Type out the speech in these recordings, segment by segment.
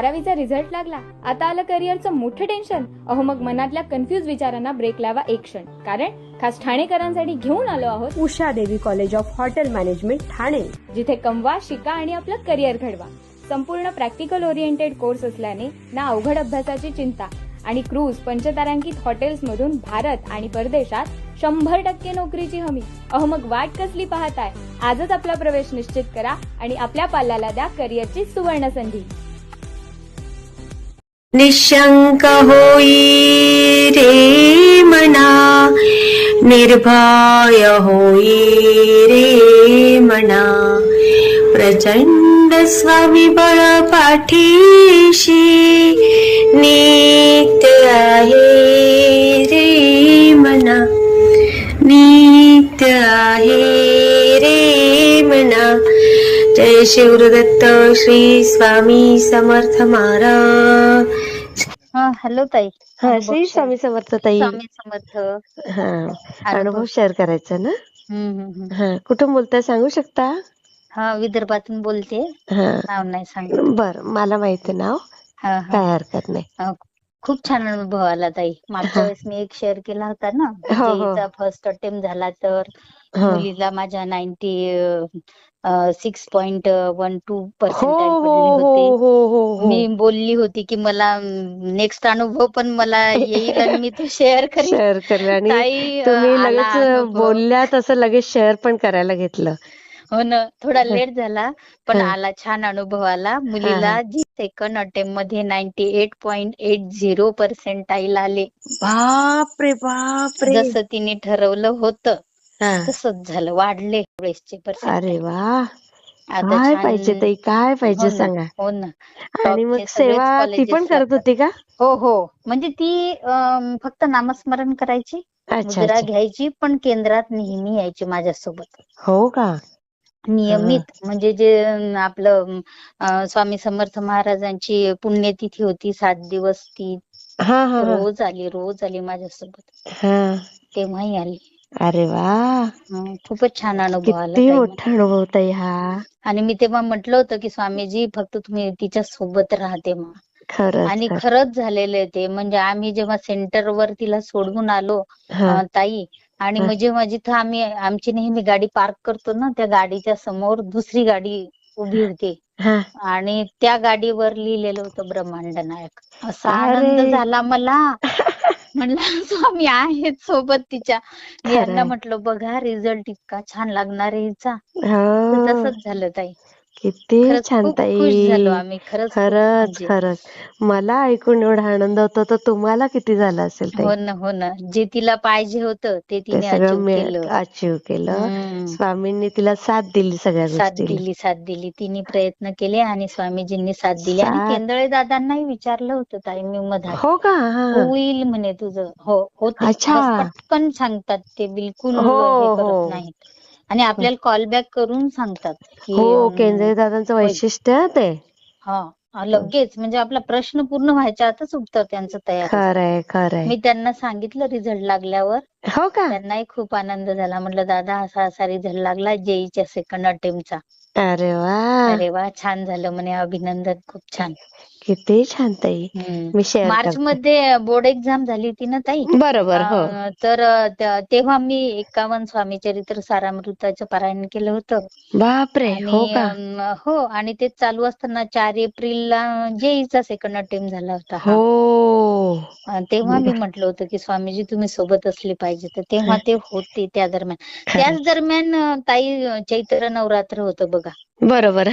12वीचा result लागला, आता आलं करिअरचं मोठं टेन्शन. अहो मग मनातल्या कन्फ्युज विचारांना ब्रेक लावा एक क्षण, कारण खास ठाणेकरांसाठी घेऊन आलो आहोत उषा देवी college of hotel management Thane, जिथे कमवा, शिका आणि आपलं करिअर घडवा. संपूर्ण प्रॅक्टिकल ओरिएंटेड कोर्स असल्याने ना अवघड अभ्यासाची चिंता आणि क्रूज पंचतारांकित हॉटेल्समधून भारत आणि परदेशात 100% नोकरीची हमी. अहो मग वाट कसली पाहताय? आजच आपला प्रवेश निश्चित करा आणि आपल्या पाल्याला द्या करिअरची सुवर्ण संधी. निशंक होई रे मना, निर्भय होई रे मना, प्रचंड स्वामीबळ पाठीशी नित्य आहे रे मना, नित्य आहे रे मना. जय शिवदत्त श्री स्वामी समर्थ महाराज. हॅलो ताई. हा, श्री स्वामी समर्थ ताई. स्वामी समर्थ. हा, अनुभव शेअर करायचा ना. हम्म. हा, कुठून बोलताय सांगू शकता? हा, विदर्भातून बोलते. हा, नाव नाही सांगत. बर, मला माहिती नाव, काय हरकत नाही. खूप छान अनुभव आला ताई. मागच्या वेळेस मी एक शेअर केला होता ना, जेईचा फर्स्ट अटेम्प्ट झाला तर मुलीला माझ्या 96.12% पडले होते. मी बोलली होती की मला नेक्स्ट अनुभव पण मला येईल आणि मी तो शेअर करेल. आणि तुम्ही लगेच बोलल्या तसं लगेच शेअर पण करायला घेतलं. हो ना, थोडा लेट झाला पण आला, छान अनुभव आला. मुलीला जी सेकंड अटेम्प्ट मध्ये 98.80 पर्सेंटाईल आले. बापरे बापरे. जसं तिने ठरवलं होतं तसंच झालं, वाढले वेळेसचे पर्सेंटाईल. अरे वा, काय पाहिजे ताई, काय पाहिजे सांगा. हो ना. आणि मग सेवा ती पण करत होती का? हो, म्हणजे ती फक्त नामस्मरण करायची, मुद्रा घ्यायची, पण केंद्रात नेहमी यायची माझ्यासोबत. हो का? नियमित. म्हणजे जे आपलं स्वामी समर्थ महाराजांची पुण्यतिथी होती 7 दिवस, ती रोज आली माझ्यासोबत. तेव्हाही आली. अरे वा, खूपच छान अनुभव आला. किती मोठा अनुभव ताई हा. आणि मी तेव्हा म्हटलं होतं की स्वामीजी फक्त तुम्ही तिच्या सोबत राहते मग. खरंच. आणि खरंच झालेलं आहे ते. म्हणजे आम्ही जेव्हा सेंटरवर तिला सोडवून आलो ताई, आणि मग जेव्हा जिथं आम्ही आमची नेहमी गाडी पार्क करतो ना, त्या गाडीच्या समोर दुसरी गाडी उभी होती आणि त्या गाडीवर लिहिलेलं होतं ब्रह्मांड नायक. असा आनंद झाला मला. म्हणलं स्वामी आहेत सोबत तिच्या. मी यांना म्हटलं बघा रिझल्ट इतका छान लागणार आहे हिचा. तसंच झालं ताई. किती छान ताई. खुश झालो आम्ही. खरंच मला ऐकून एवढा आनंद होतो, तर तुम्हाला किती झाला असेल ताई. हो ना. जे तिला पाहिजे होतं ते तिने अचीव केलं. स्वामींनी तिला साथ दिली, सगळ्या गोष्टी साथ दिली. तिने प्रयत्न केले आणि स्वामीजींनी साथ दिली. आणि केंदळे दादांनाही विचारलं होतं ताई मी मधात. हो का? होईल म्हणे तुझं. होते. पटकन सांगतात ते, बिलकुल हे करत नाहीत. आणि आपल्याला कॉल बॅक करून सांगतात की केंद्रे दादांचं वैशिष्ट्य ते. लगेच, म्हणजे आपला प्रश्न पूर्ण व्हायच्या आतच उत्तर त्यांचं तयार. खरंय. मी त्यांना सांगितलं रिझल्ट लागल्यावर. हो का? त्यांनाही खूप आनंद झाला. म्हटलं दादा असा रिझल्ट लागला जेईच्या सेकंड अटेम्प्टचा. अरे वा, छान झालं म्हणे, अभिनंदन, खूप छान. किती छान ताई. मी शेअर मार्च मध्ये बोर्ड एक्झाम झाली होती ना ताई. बरोबर. तर तेव्हा मी 51 स्वामी चरित्र सारामृताचं पारायण केलं होतं. बापरे. आणि ते चालू असताना 4 एप्रिलला जेईचा सेकंड अटेम्प्ट झाला होता. तेव्हा मी म्हटलं होतं की स्वामीजी तुम्ही सोबत असले पाहिजे. तर तेव्हा ते होते त्या दरम्यान. त्याच दरम्यान ताई चैत्र नवरात्र होतं बघा. बरोबर.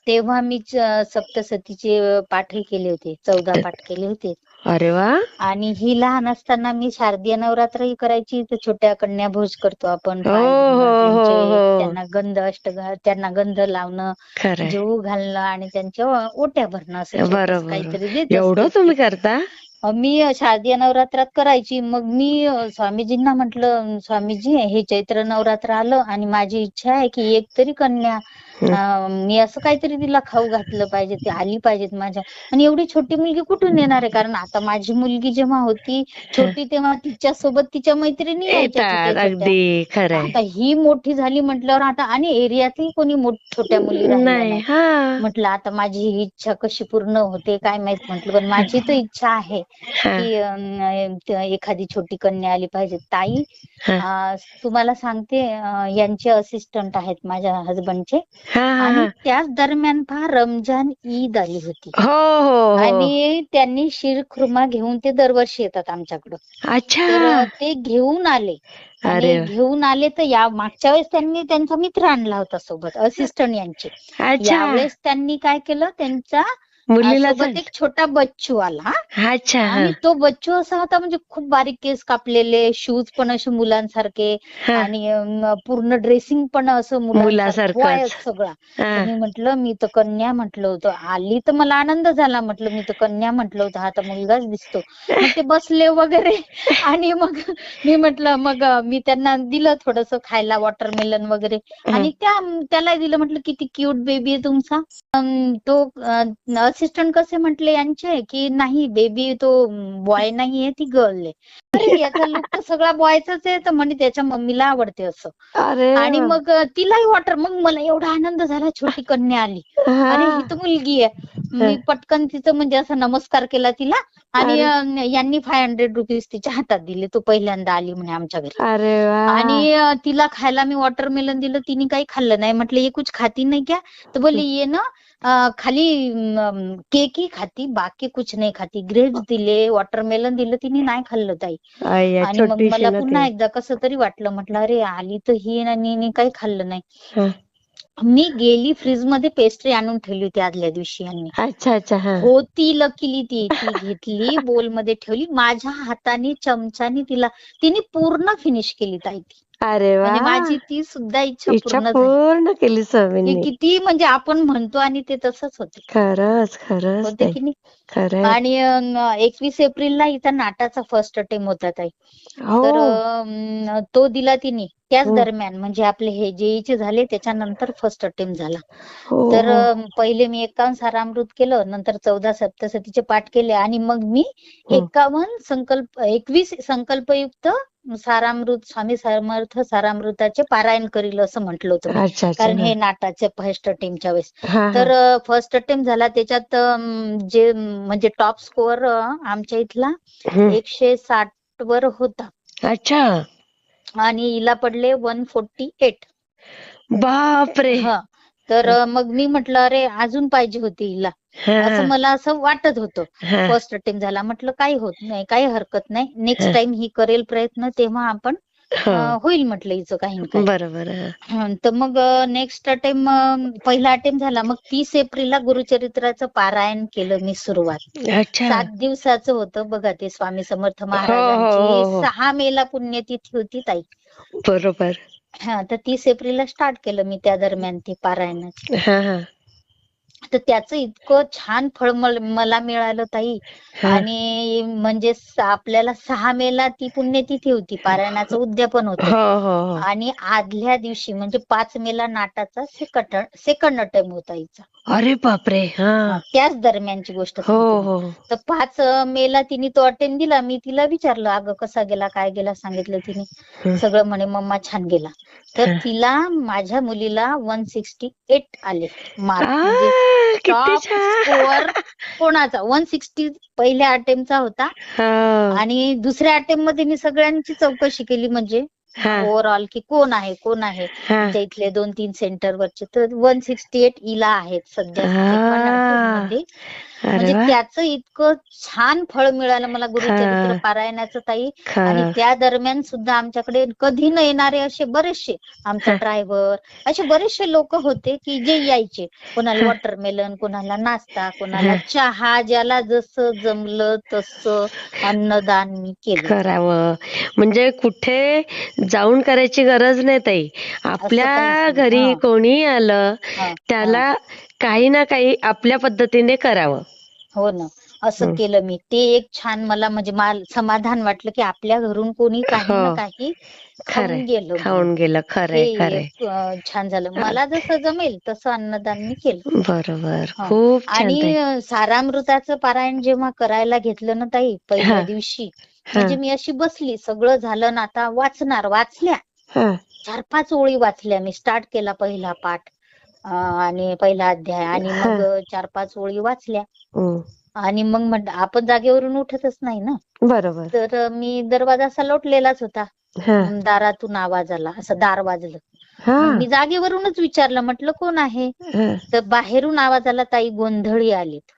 तेव्हा मी सप्तसतीचे पाठही केले होते, 14 पाठ केले होते. अरे वा. आणि ही लहान असताना मी शारदीय नवरात्रही करायची. तर छोट्या कन्या भोज करतो आपण, त्यांना गंध लावणं, जेवू घालणं आणि त्यांच्या ओट्या भरणं, असं काहीतरी देत. एवढं तुम्ही करता? मी शारदीय नवरात्रात करायची. मग मी स्वामीजींना म्हटलं स्वामीजी हे चैत्र नवरात्र आलं आणि माझी इच्छा आहे की एक तरी कन्या मी असं काहीतरी तिला खाऊ घातलं पाहिजे, ती आली पाहिजेत माझ्या. आणि एवढी छोटी मुलगी कुठून येणार आहे, कारण आता माझी मुलगी जेव्हा होती छोटी तेव्हा तिच्यासोबत तिच्या मैत्रिणी यायच्या छोट्या येतात, छोट्या. अगदी खरंय. आता ही मोठी झाली म्हटल्यावर आता, आणि एरियातही कोणी छोट्या मुली राहिल्या नाही. नाही. हा म्हटलं आता माझी ही इच्छा कशी पूर्ण होते काय माहित म्हटलं, पण माझी तर इच्छा आहे हा की एखादी छोटी कन्या आली पाहिजे. ताई, हा तुम्हाला सांगते, यांचे असिस्टंट आहेत माझ्या हसबंडचे, हा हा आणि हा. त्याच दरम्यान पहा रमजान ईद आली होती, हो हो हो. आणि त्यांनी शीरखुर्मा घेऊन ते दरवर्षी येतात आमच्याकडं. अच्छा. तर ते घेऊन आले, आणि अरे वा. घेऊन आले तर या मागच्या वेळेस त्यांनी त्यांचा मित्र आणला होता सोबत, असिस्टंट यांचे. अच्छा. यावेळेस त्यांनी काय केलं, त्यांच्या मुलीला सोबत एक छोटा बच्चू आला. अच्छा. हा आणि तो बच्चू असा होता, म्हणजे खूप बारीक केस कापलेले, शूज पण असे मुलांसारखे, हा. आणि पूर्ण ड्रेसिंग पण असं मुलांसारखं मुलासारखंच. वयच सगळा. हा. तर मी म्हटलं मी तर कन्या म्हटलं होतं, आली तर मला आनंद झाला, म्हटलं मी तर कन्या म्हटलं होतं, हा तर मुलगाच दिसतो. मग ते बसले वगैरे, आणि मग मी म्हटलं, मग मी त्यांना दिलं थोडंसं खायला, वॉटरमेलन वगैरे, आणि त्याला दिलं. म्हटलं किती क्यूट बेबी आहे तुमचा. तो असिस्टंट कसे म्हटले यांचे, की नाही बेबी तो बॉय नाहीये, ती गर्ल आहे. अरे याचा लुक तर सगळा बॉयचाच आहे, तर म्हणे त्याच्या मम्मीला आवडते असं. अरे आणि वा. मग तिलाही मग मला एवढा आनंद झाला, छोटी कन्या आली. अरे ही हा तर मुलगी आहे. मी पटकन तिचं म्हणजे असं नमस्कार केला तिला, आणि अरे यांनी 500 रुपीज तिच्या हातात दिले. तू पहिल्यांदा आली म्हणे आमच्या घरी. अरे वा. आणि तिला खायला मी वॉटरमेलन दिलं, तिने काही खाल्लं नाही. म्हटलं ये कुछ खाती नाही क्या, तर बोलली ये ना खाली केक ही खाती, बाकी कुछ नाही खाती. ग्रेप्स दिले, वॉटरमेलन दिलं, तिने नाही खाल्लं ताई. अय्या, आणि मग छोटीशी मला ना पुन्हा ती. एकदा कसं तरी वाटलं, म्हटलं अरे आली तर ही, आणि काही खाल्लं नाही. हा. मी गेली, फ्रीज मध्ये पेस्ट्री आणून ठेवली होती आदल्या दिवशी यांनी. अच्छा अच्छा. हा. होती लकीली ती घेतली, बोल मध्ये ठेवली, माझ्या हाताने चमचाने तिने पूर्ण फिनिश केली ताई ती. अरे वा. म्हणजे माझी ती सुद्धा इच्छा इच्छा पूर्ण झाली. पूर्ण केली हे स्वामींनी. किती म्हणजे आपण म्हणतो, आणि ते तसंच होते. खरंच खरंच होते ताई. की नाही. खरंय. आणि 21 एप्रिलला इथं नाटाचा फर्स्ट अटेम्प्ट होता ताई. हो. तर तो दिला तिने त्याच हो दरम्यान, म्हणजे आपले हे जेईचे झाले त्याच्यानंतर फर्स्ट अटेम्प्ट झाला. हो तर हो. पहिले मी 51 सारामृत केलं, नंतर 14 सप्तशतीचे पाठ केले, आणि मग मी हं. 21 संकल्पयुक्त सारामृत, स्वामी समर्थ सारामृताचे पारायण करील असं म्हटलं होतं मी. अच्छा अच्छा. कारण हे नाटाचे फर्स्ट अटेम्प्टच्या वेळेस. हा तर हा. फर्स्ट अटेम्प्ट झाला, त्याच्यात जे म्हणजे टॉप स्कोअर आमच्या इथला हं. 160 वर होता, अच्छा. आणि हिला पडले 148. बापरे. हा. तर मग मी म्हटलं अरे अजून पाहिजे होती हिला, हा असं मला असं वाटत होतं. हा. फर्स्ट अटेम्प्ट झाला, म्हटलं काही होत नाही, काही हरकत नाही, नेक्स्ट हा. टाइम ही करेल प्रयत्न, तेव्हा आपण हो. होईल म्हटलं हिचं काही ना काही. बरोबर. हा. तर मग नेक्स्ट अटेम्प्ट, पहिला अटेम्प्ट झाला, मग 30 एप्रिलला गुरुचरित्राचं पारायण केलं मी सुरुवात. अच्छा. 7 दिवसाचं होतं बघा ते. स्वामी समर्थ हो हो महाराजांची हो. 6 मेला पुण्यतिथी होती ताई. बरोबर. हा. तर 30 एप्रिलला स्टार्ट केलं मी त्या दरम्यान ते पारायणाचं. हा हा. तर त्याचं इतकं छान फळ मला मिळालं ताई. हा. आणि म्हणजे आपल्याला 6 मेला ती पुण्यतिथी होती, पारायणाचं उद्यापन होतं. हो हो हो. आणि आदल्या दिवशी म्हणजे 5 मेला नाटाचा सेकंड अटेम्प्ट होता हिचा. अरे बापरे. हा. त्याच दरम्यानची गोष्ट हो सांगते मी. हो. तर 5 मेला तिने तो अटेम्प्ट दिला. मी तिला विचारलं अगं कसा गेला, काय गेला, सांगितलं तिने हं. सगळं. म्हणे मम्मा छान गेला. तर हं. तिला, माझ्या मुलीला 168 आले मार्क, आ, म्हणजे किती टॉप छान. स्कोअर कोणाचा 160 पहिल्या अटेम्प्टचा होता. हो. आणि दुसऱ्या अटेम्प्ट मध्ये मी सगळ्यांची चौकशी केली, म्हणजे हा ओव्हरऑल की कोण आहे हा. आमच्या इथले 2-3 सेंटरवरचे. तर 168 हिला आहेत सध्या सेकंड अटेम्प्ट मध्ये. अरे म्हणजे वा. त्याचं इतकं छान फळ मिळालं मला गुरुचरित्र खरं पारायणाचं ताई. आणि खरं. त्या दरम्यान सुद्धा आमच्याकडे कधी न येणारे असे बरेचसे, आमचा हा. ड्रायव्हर, असे बरेचसे लोक होते की जे यायचे. कोणाला हा. वॉटरमेलन, कोणाला नाश्ता, कोणाला हा. चहा, ज्याला जसं जमलं तसं अन्नदान मी केलं. करावं म्हणजे कुठे जाऊन करायची गरज नाही ताई. असं काहीच आपल्या नाही. घरी हा कोणी आलं हा हा. त्याला काही ना काही आपल्या पद्धतीने करावं. हो ना. असं केलं मी. ते एक छान मला म्हणजे समाधान वाटलं की आपल्या घरून कोणी काही ना हो. काही खरंय, खाऊन गेलं म्हणून. खाऊन गेलं. ते खरंय खरंय. एक छान झालं. मला जसं जमेल तसं अन्नदान मी केलं. बरोबर, हं. खूप छान आणि ताई. सारामृताचं पारायण जेव्हा करायला घेतलं ना ताई पहिल्या हा दिवशी, हा म्हणजे मी अशी बसली, सगळं झालं ना आता वाचल्या. हा 4-5 ओळी वाचल्या मी. स्टार्ट केला पहिला पाठ आणि पहिला अध्याय आणि हा मग 4-5 ओळी वाचल्या. हम्म, आणि मग म्हटलं आपण जागेवरून उठतच नाही ना. बरोबर. तर मी दरवाजा असा लोटलेलाच होता. हा दारातून आवाज आला, असं दार वाजलं. हा मग मी जागेवरूनच विचारलं, म्हटलं कोण आहे? हा. तर बाहेरून आवाज आला, ताई गोंधळी आलीत.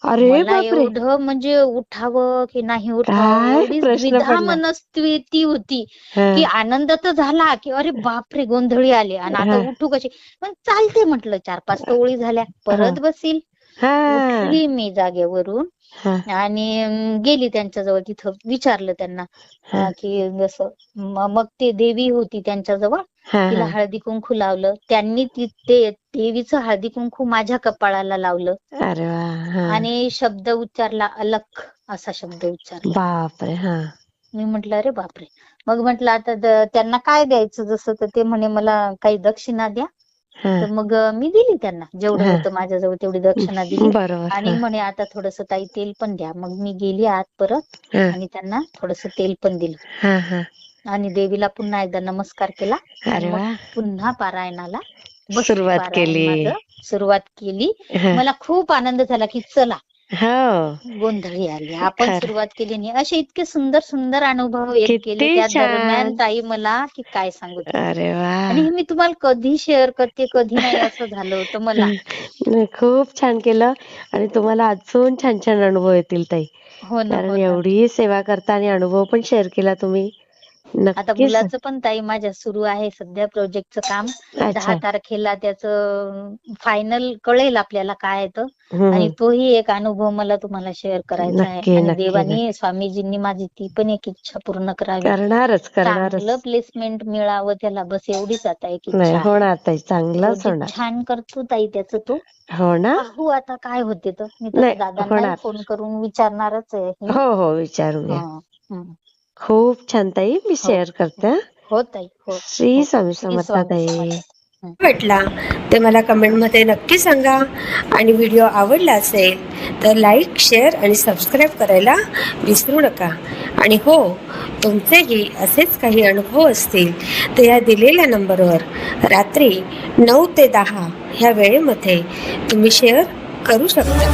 अरे मला बापरे, एवढं म्हणजे उठावं की नाही उठावं काय एवढीच प्रश्न द्विधा पडला. मनस्थिती होती हा की आनंद तर झाला की अरे बापरे गोंधळी आले आणि आता हा उठू कशी. पण चालते म्हटलं 4-5 तर ओळी झाल्या, हा परत बसील. हा उठली मी जागेवरून हा आणि गेली त्यांच्याजवळ. तिथं विचारलं त्यांना हा की जसं मग ते देवी होती त्यांच्याजवळ. हा तिला हा. हळदी कुंकू लावलं त्यांनी. ते देवीचं हळदी कुंकू माझ्या कपाळाला लावलं अरे वा. हा आणि शब्द उच्चारला, अलख असा शब्द उच्चारला. बापरे. हा मी म्हटलं अरे बापरे. मग म्हटलं आता त्यांना काय द्यायचं जसं. तर ते म्हणे मला काही दक्षिणा द्या. हा तर मग मी दिली त्यांना जेवढं हा होतं माझ्याजवळ तेवढी दक्षिणा दिली. बरोबर. आणि हा म्हणे आता थोडंसं ताई तेल पण द्या. मग मी गेली आत परत हा आणि त्यांना थोडंसं तेल पण दिलं हा हा. आणि देवीला पुन्हा एकदा नमस्कार केला आणि अरे मग वा, पुन्हा पारायणाला बसली. सुरुवात पारायण केली. माझं सुरुवात केली. हा मला खूप आनंद झाला की चला हो गोंधळी आली, आपण खर. सुरुवात केली नाही. असे इतके सुंदर सुंदर अनुभव येत गेले किती त्या दरम्यान छान. ताई मला की काय सांगू तुम्हाला. अरे वा. आणि हे मी तुम्हाला कधी शेअर करते कधी नाही असं झालं होतं मला. नाही, खूप छान केलं आणि तुम्हाला अजून छान छान अनुभव येतील ताई. हो ना, कारण हो ना. एवढी सेवा करता आणि अनुभव पण शेअर केला तुम्ही. आता नक्कीच. मुलाचं पण ताई माझ्या सुरू आहे सध्या प्रोजेक्टचं काम. 10 अच्छा. तारखेला त्याचं फायनल कळेल आपल्याला काय आहे तर. आणि हम्म. तोही एक अनुभव मला तुम्हाला शेअर करायचा आहे. नक्की आणि नक्की नक्की. देवानी स्वामीजींनी माझी ती पण एक इच्छा पूर्ण करावी. करणारच चांगलं करणारच. प्लेसमेंट मिळावं त्याला, बस एवढीच आता एक नाही इच्छा आहे. होणार ताई, चांगलंच प्रोजेक्ट होणार. छान करतो ताई त्याचं तो. हो ना. पाहू आता काय होते तर. मी नाही तसं दादांनाही होणार. फोन करून विचारणारच आहे हे. हो हो विचारून घ्या. हं, हं. खूप छान ताई, मी हो शेअर करते हं. हो ताई, हो श्री हो. स्वामी श्री समर्थ स्वामी ताई. समर्थ. वाटला ते मला कमेंटमध्ये नक्की सांगा. आणि व्हिडिओ आवडला असेल तर लाईक, शेअर आणि सबस्क्राईब करायला विसरू नका. आणि हो, तुमचेही असेच काही अनुभव असतील तर या दिलेल्या नंबरवर रात्री 9 ते 10 ह्या वेळेमध्ये तुम्ही शेअर करू शकता.